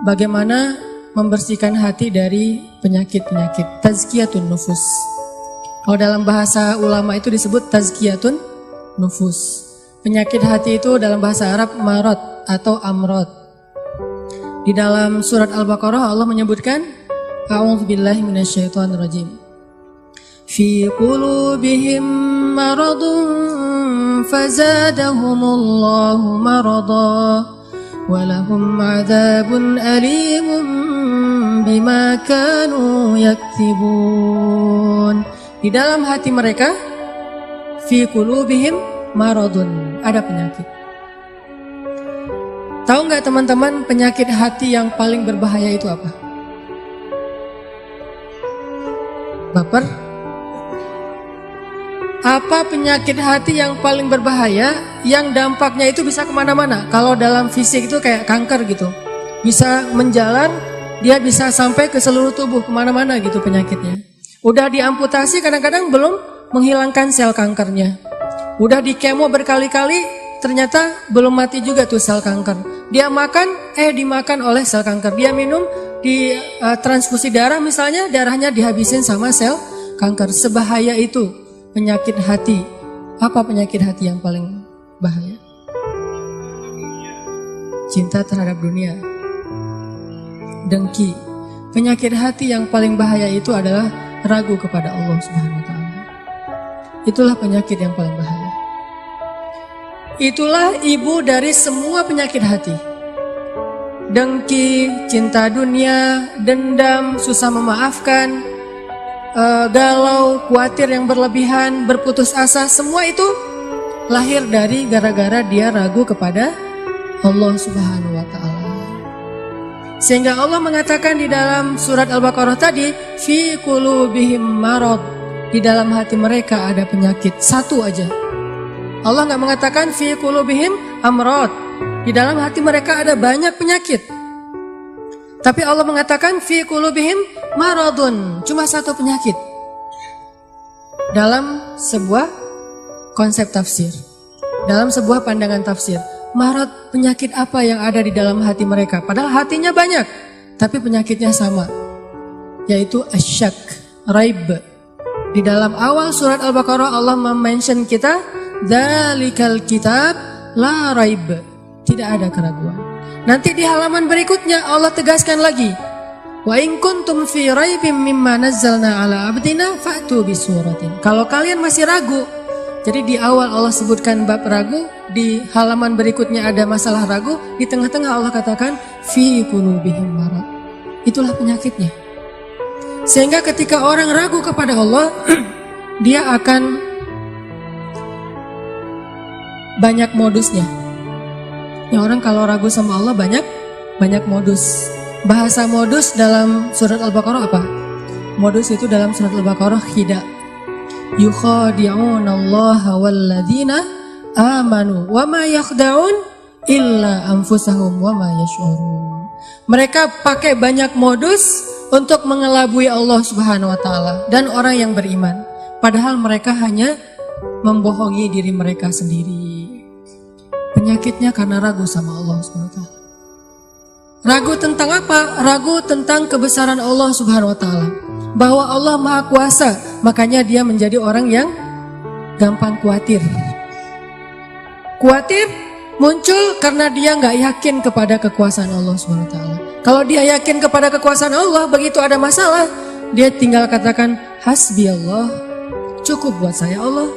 bagaimana membersihkan hati dari penyakit-penyakit. Tazkiyatun nufus. Kalau dalam bahasa ulama itu disebut tazkiyatun nufus. Penyakit hati itu dalam bahasa Arab marad atau amrad. Di dalam surat Al-Baqarah Allah menyebutkan A'udzubillahi minasyaitonirrajim. Fi qulubihim maradun fazadahumullahu marada walahum 'adzabun alimun bima kanu yaktibun. Di dalam hati mereka fi qulubihim maradun, ada penyakit. Tahu nggak teman-teman penyakit hati yang paling berbahaya itu apa? Baper? Apa penyakit hati yang paling berbahaya yang dampaknya itu bisa kemana-mana? Kalau dalam fisik itu kayak kanker gitu, bisa menjalar, dia bisa sampai ke seluruh tubuh kemana-mana gitu penyakitnya. Udah diamputasi kadang-kadang belum menghilangkan sel kankernya. Udah di kemo berkali-kali ternyata belum mati juga tuh sel kanker. Dia makan, dimakan oleh sel kanker. Dia minum, di transfusi darah misalnya, darahnya dihabisin sama sel kanker. Sebahaya itu penyakit hati. Apa penyakit hati yang paling bahaya? Cinta terhadap dunia. Dengki. Penyakit hati yang paling bahaya itu adalah ragu kepada Allah Subhanahu wa taala. Itulah penyakit yang paling bahaya. Itulah ibu dari semua penyakit hati. Dengki, cinta dunia, dendam, susah memaafkan, galau, khawatir yang berlebihan, berputus asa, semua itu lahir dari gara-gara dia ragu kepada Allah Subhanahu wa taala. Sehingga Allah mengatakan di dalam surat Al-Baqarah tadi, fi qulubihim marad, di dalam hati mereka ada penyakit. Satu aja. Allah nggak mengatakan fi qulubihim amrad, di dalam hati mereka ada banyak penyakit. Tapi Allah mengatakan fi qulubihim maradun, cuma satu penyakit. Dalam sebuah konsep tafsir, dalam sebuah pandangan tafsir, marad, penyakit apa yang ada di dalam hati mereka? Padahal hatinya banyak, tapi penyakitnya sama, yaitu asyak, raib. Di dalam awal surat Al-Baqarah Allah mention kita, dzalikal kitab la raib, tidak ada keraguan. Nanti di halaman berikutnya Allah tegaskan lagi, wa in kuntum fi raibim mimma nazzalna ala abdina fa'tu bisuratin. Kalau kalian masih ragu, jadi di awal Allah sebutkan bab ragu, di halaman berikutnya ada masalah ragu, di tengah-tengah Allah katakan fi qulubihim marad. Itulah penyakitnya. Sehingga ketika orang ragu kepada Allah, dia akan banyak modusnya. Ya, orang kalau ragu sama Allah banyak modus. Bahasa modus dalam surat Al-Baqarah apa? Modus itu dalam surat Al-Baqarah khida. Yukhadi'una Allah walladzina amanu wa ma yakhda'un illa anfusahum wa ma yash'urun. Mereka pakai banyak modus untuk mengelabui Allah Subhanahu wa taala dan orang yang beriman. Padahal mereka hanya membohongi diri mereka sendiri. Penyakitnya karena ragu sama Allah Subhanahu wa taala. Ragu tentang apa? Ragu tentang kebesaran Allah Subhanahu wa taala. Bahwa Allah Maha Kuasa, makanya dia menjadi orang yang gampang khawatir. Khawatir muncul karena dia nggak yakin kepada kekuasaan Allah Subhanahu wa taala. Kalau dia yakin kepada kekuasaan Allah, begitu ada masalah, dia tinggal katakan hasbi Allah, cukup buat saya Allah.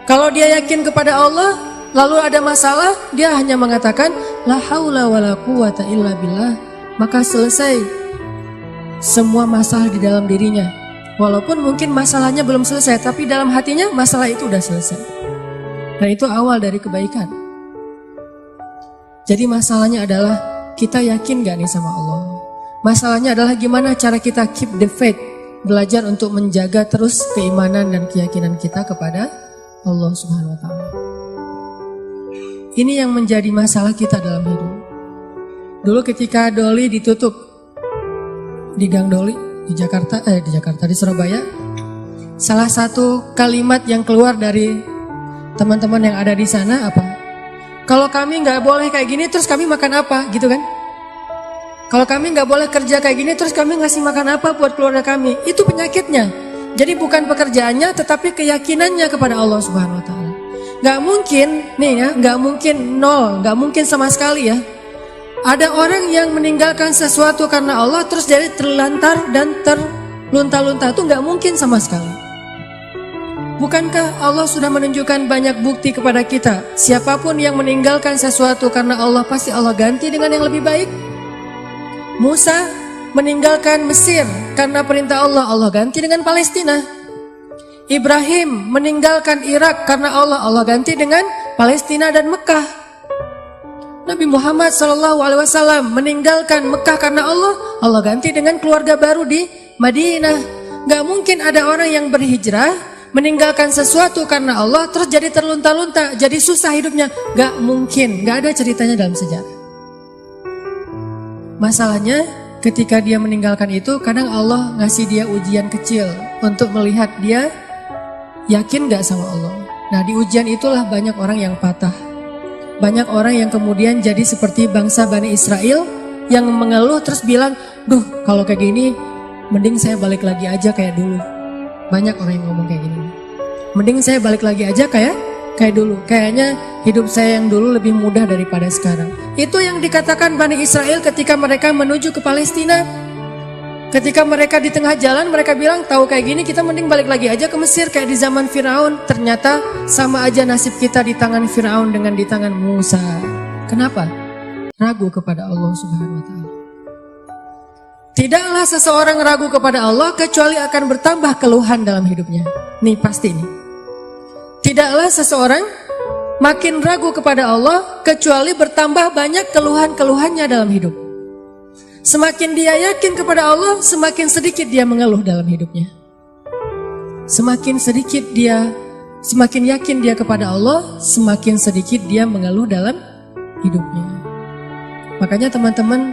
Kalau dia yakin kepada Allah, lalu ada masalah, dia hanya mengatakan la haula wala quwata illa billah, maka selesai semua masalah di dalam dirinya. Walaupun mungkin masalahnya belum selesai, tapi dalam hatinya masalah itu udah selesai. Dan itu awal dari kebaikan. Jadi masalahnya adalah kita yakin gak nih sama Allah. Masalahnya adalah gimana cara kita keep the faith, belajar untuk menjaga terus keimanan dan keyakinan kita kepada Allah Subhanahu wa taala. Ini yang menjadi masalah kita dalam hidup. Dulu ketika Doli ditutup di Gang Doli di Surabaya, salah satu kalimat yang keluar dari teman-teman yang ada di sana apa? Kalau kami nggak boleh kayak gini, terus kami makan apa, gitu kan? Kalau kami nggak boleh kerja kayak gini, terus kami ngasih makan apa buat keluarga kami? Itu penyakitnya. Jadi bukan pekerjaannya, tetapi keyakinannya kepada Allah Subhanahu Wa Taala. Nggak mungkin, nih ya, nggak mungkin nol, nggak mungkin sama sekali ya. Ada orang yang meninggalkan sesuatu karena Allah, terus jadi terlantar dan terlunta-lunta, itu nggak mungkin sama sekali. Bukankah Allah sudah menunjukkan banyak bukti kepada kita? Siapapun yang meninggalkan sesuatu karena Allah, pasti Allah ganti dengan yang lebih baik. Musa meninggalkan Mesir karena perintah Allah, Allah ganti dengan Palestina. Ibrahim meninggalkan Irak karena Allah, Allah ganti dengan Palestina dan Mekah. Nabi Muhammad SAW meninggalkan Mekah karena Allah, Allah ganti dengan keluarga baru di Madinah. Gak mungkin ada orang yang berhijrah meninggalkan sesuatu karena Allah terus jadi terlunta-lunta, jadi susah hidupnya. Gak mungkin, gak ada ceritanya dalam sejarah. Masalahnya ketika dia meninggalkan itu, kadang Allah ngasih dia ujian kecil untuk melihat dia yakin gak sama Allah. Nah, di ujian itulah banyak orang yang patah. Banyak orang yang kemudian jadi seperti bangsa Bani Israel yang mengeluh terus bilang, duh kalau kayak gini mending saya balik lagi aja kayak dulu. Banyak orang yang ngomong kayak gini. Mending saya balik lagi aja kayak dulu. Kayaknya hidup saya yang dulu lebih mudah daripada sekarang. Itu yang dikatakan Bani Israel ketika mereka menuju ke Palestina. Ketika mereka di tengah jalan, mereka bilang, tahu kayak gini kita mending balik lagi aja ke Mesir kayak di zaman Firaun. Ternyata sama aja nasib kita di tangan Firaun dengan di tangan Musa. Kenapa? Ragu kepada Allah Subhanahu Wa Taala. Tidaklah seseorang ragu kepada Allah kecuali akan bertambah keluhan dalam hidupnya. Nih pasti nih. Tidaklah seseorang makin ragu kepada Allah kecuali bertambah banyak keluhan-keluhannya dalam hidup. Semakin dia yakin kepada Allah, semakin sedikit dia mengeluh dalam hidupnya. Semakin yakin dia kepada Allah, semakin sedikit dia mengeluh dalam hidupnya. Makanya teman-teman,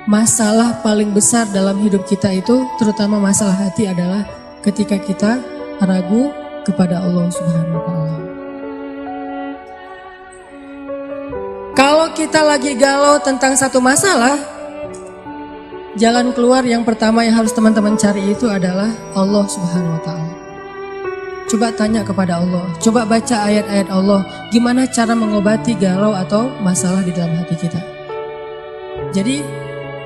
masalah paling besar dalam hidup kita itu, terutama masalah hati, adalah ketika kita ragu kepada Allah Subhanahu Wa Taala. Kalau kita lagi galau tentang satu masalah, jalan keluar yang pertama yang harus teman-teman cari itu adalah Allah Subhanahu Wa Taala. Coba tanya kepada Allah, coba baca ayat-ayat Allah, gimana cara mengobati galau atau masalah di dalam hati kita. Jadi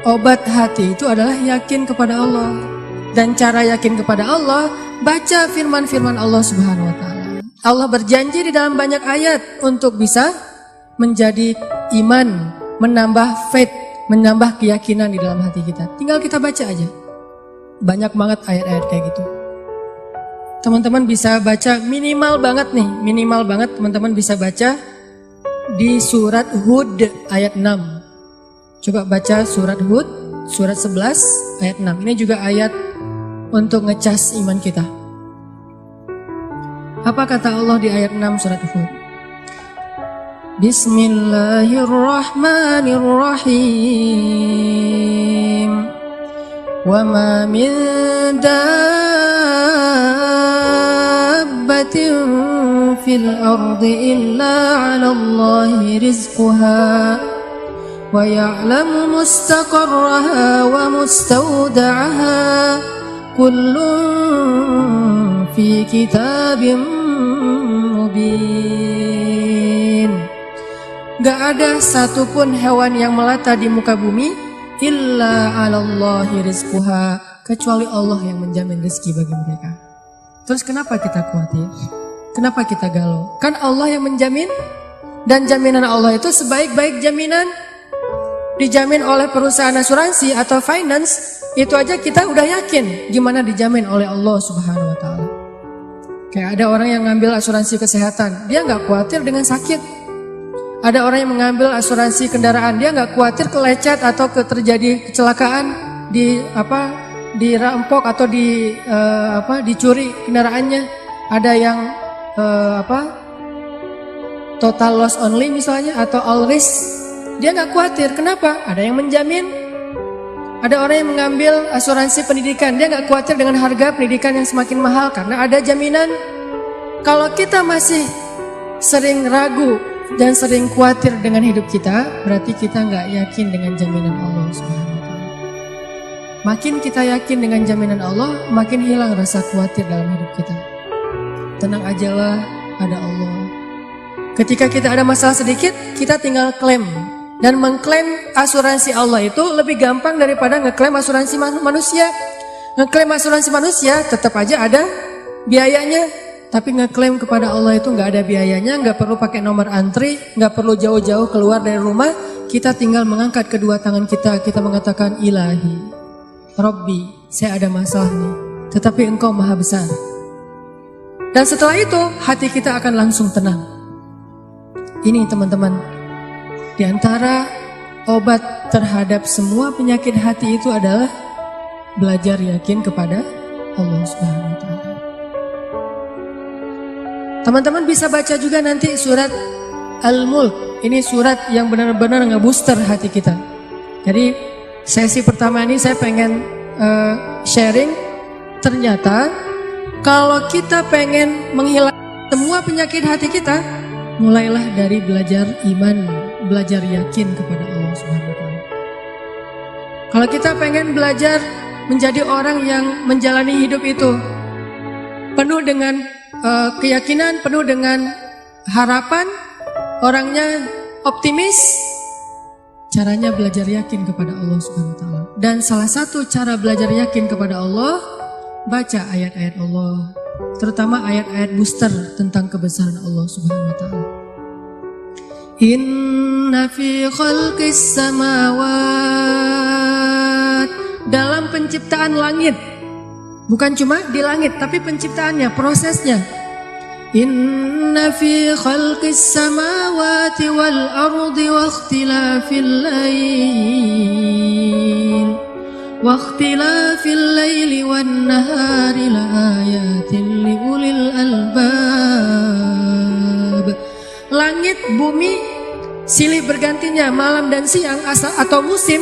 obat hati itu adalah yakin kepada Allah. Dan cara yakin kepada Allah, baca firman-firman Allah Subhanahu Wa Taala. Allah berjanji di dalam banyak ayat untuk bisa menjadi iman, menambah faith, menambah keyakinan di dalam hati kita. Tinggal kita baca aja. Banyak banget ayat-ayat kayak gitu. Teman-teman bisa baca minimal banget teman-teman bisa baca di surat Hud ayat 6. Coba baca surat Hud, surat 11 ayat 6. Ini juga ayat untuk ngecas iman kita. Apa kata Allah di ayat 6 surat Hud? Bismillahirrahmanirrahim. Wa ma min dabbatin fil ardi illa 'ala Allahi rizquha wa ya'lamu mustaqarraha wa mustawda'aha kullun fi kitabim mubin. Gak ada satupun hewan yang melata di muka bumi illa 'alallahi rizquha, kecuali Allah yang menjamin rezeki bagi mereka. Terus kenapa kita khawatir? Kenapa kita galau? Kan Allah yang menjamin, dan jaminan Allah itu sebaik-baik jaminan. Dijamin oleh perusahaan asuransi atau finance, itu aja kita udah yakin gimana dijamin oleh Allah Subhanahu Wa Taala. Kayak ada orang yang ngambil asuransi kesehatan, dia nggak khawatir dengan sakit. Ada orang yang mengambil asuransi kendaraan, dia nggak khawatir kelecet atau terjadi kecelakaan, dirampok atau dicuri kendaraannya. Ada yang total loss only misalnya, atau all risk, dia nggak khawatir. Kenapa? Ada yang menjamin. Ada orang yang mengambil asuransi pendidikan, dia nggak khawatir dengan harga pendidikan yang semakin mahal karena ada jaminan. Kalau kita masih sering ragu dan sering khawatir dengan hidup kita, berarti kita nggak yakin dengan jaminan Allah Subhanahu Wa Taala. Makin kita yakin dengan jaminan Allah, makin hilang rasa khawatir dalam hidup kita. Tenang ajalah, ada Allah. Ketika kita ada masalah sedikit, kita tinggal klaim. Dan mengklaim asuransi Allah itu lebih gampang daripada ngeklaim asuransi manusia. Ngeklaim asuransi manusia tetap aja ada biayanya. Tapi ngeklaim kepada Allah itu nggak ada biayanya, nggak perlu pakai nomor antri, nggak perlu jauh-jauh keluar dari rumah. Kita tinggal mengangkat kedua tangan kita mengatakan Ilahi, Robbi, saya ada masalah nih, tetapi Engkau maha besar. Dan setelah itu hati kita akan langsung tenang. Ini teman-teman, di antara obat terhadap semua penyakit hati itu adalah belajar yakin kepada Allah Subhanahu wa Ta'ala. Teman-teman bisa baca juga nanti surat Al-Mulk. Ini surat yang benar-benar nge-booster hati kita. Jadi sesi pertama ini saya pengen sharing. Ternyata kalau kita pengen menghilangkan semua penyakit hati kita, mulailah dari belajar iman, belajar yakin kepada Allah Subhanahu wa Ta'ala. Kalau kita pengen belajar menjadi orang yang menjalani hidup itu penuh dengan keyakinan, penuh dengan harapan, orangnya optimis, caranya belajar yakin kepada Allah Subhanahu wa Ta'ala. Dan salah satu cara belajar yakin kepada Allah, baca ayat-ayat Allah, terutama ayat-ayat booster tentang kebesaran Allah Subhanahu wa Ta'ala. Inna fi khalqis samawat, dalam penciptaan langit, bukan cuma di langit tapi penciptaannya, prosesnya. Inna fi khalqis samawati wal ardi wa ikhtilafil laili wan nahari la ayatin li ulil albab. Langit, bumi, silih bergantinya malam dan siang atau musim,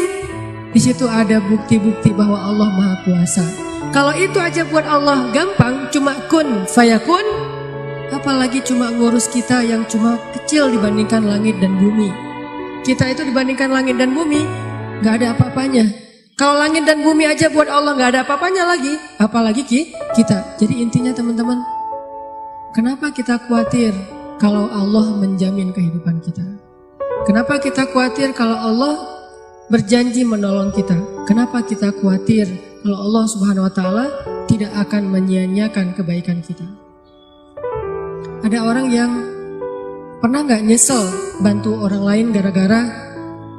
di situ ada bukti-bukti bahwa Allah Maha Kuasa. Kalau itu aja buat Allah gampang, cuma kun fayakun, apalagi cuma ngurus kita yang cuma kecil dibandingkan langit dan bumi. Kita itu dibandingkan langit dan bumi gak ada apa-apanya. Kalau langit dan bumi aja buat Allah gak ada apa-apanya lagi, apalagi kita. Jadi intinya teman-teman, kenapa kita khawatir kalau Allah menjamin kehidupan kita? Kenapa kita khawatir kalau Allah berjanji menolong kita? Kenapa kita khawatir kalau Allah Subhanahu wa Ta'ala tidak akan menyia-nyiakan kebaikan kita? Ada orang yang pernah gak nyesel bantu orang lain gara-gara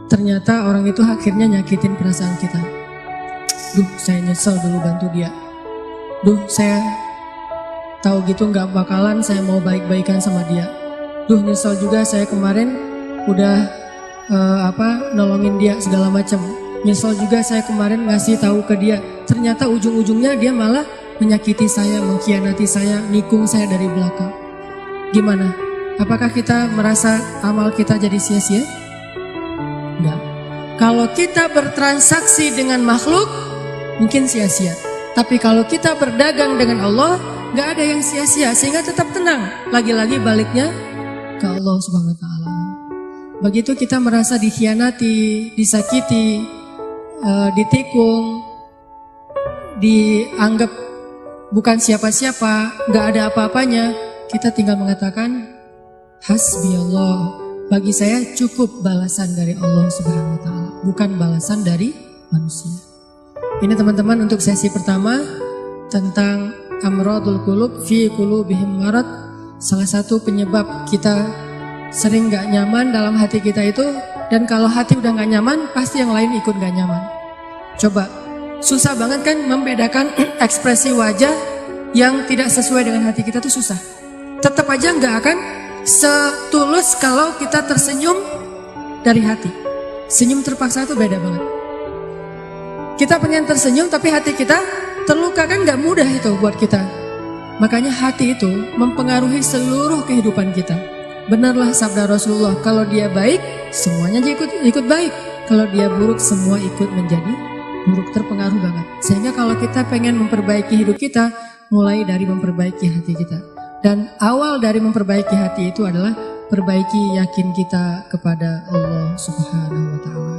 ternyata orang itu akhirnya nyakitin perasaan kita? Duh, saya nyesel dulu bantu dia. Duh, saya tahu gitu gak bakalan saya mau baik-baikan sama dia. Duh, nyesel juga saya kemarin udah nolongin dia segala macam. Nyesel juga saya kemarin ngasih tahu ke dia. Ternyata ujung-ujungnya dia malah menyakiti saya, mengkhianati saya, nikung saya dari belakang. Gimana? Apakah kita merasa amal kita jadi sia-sia? Enggak. Kalau kita bertransaksi dengan makhluk, mungkin sia-sia. Tapi kalau kita berdagang dengan Allah, enggak ada yang sia-sia, sehingga tetap tenang. Lagi-lagi baliknya ke Allah Subhanahu wa Ta'ala. Begitu kita merasa dikhianati, disakiti, ditikung, dianggap bukan siapa-siapa, enggak ada apa-apanya, kita tinggal mengatakan hasbi Allah. Bagi saya cukup balasan dari Allah Subhanahu wa Ta'ala, bukan balasan dari manusia. Ini teman-teman untuk sesi pertama tentang amradul qulub fi qulubihim marad. Salah satu penyebab kita sering gak nyaman dalam hati kita itu, dan kalau hati udah gak nyaman pasti yang lain ikut gak nyaman. Coba, susah banget kan membedakan ekspresi wajah yang tidak sesuai dengan hati kita, itu susah. Tetap aja gak akan setulus kalau kita tersenyum dari hati. Senyum terpaksa itu beda banget. Kita pengen tersenyum tapi hati kita terluka, kan gak mudah itu buat kita. Makanya hati itu mempengaruhi seluruh kehidupan kita. Benarlah sabda Rasulullah, kalau dia baik semuanya ikut baik, kalau dia buruk semua ikut menjadi buruk, terpengaruh banget. Sehingga kalau kita pengen memperbaiki hidup kita, mulai dari memperbaiki hati kita. Dan awal dari memperbaiki hati itu adalah perbaiki yakin kita kepada Allah Subhanahu wa Ta'ala.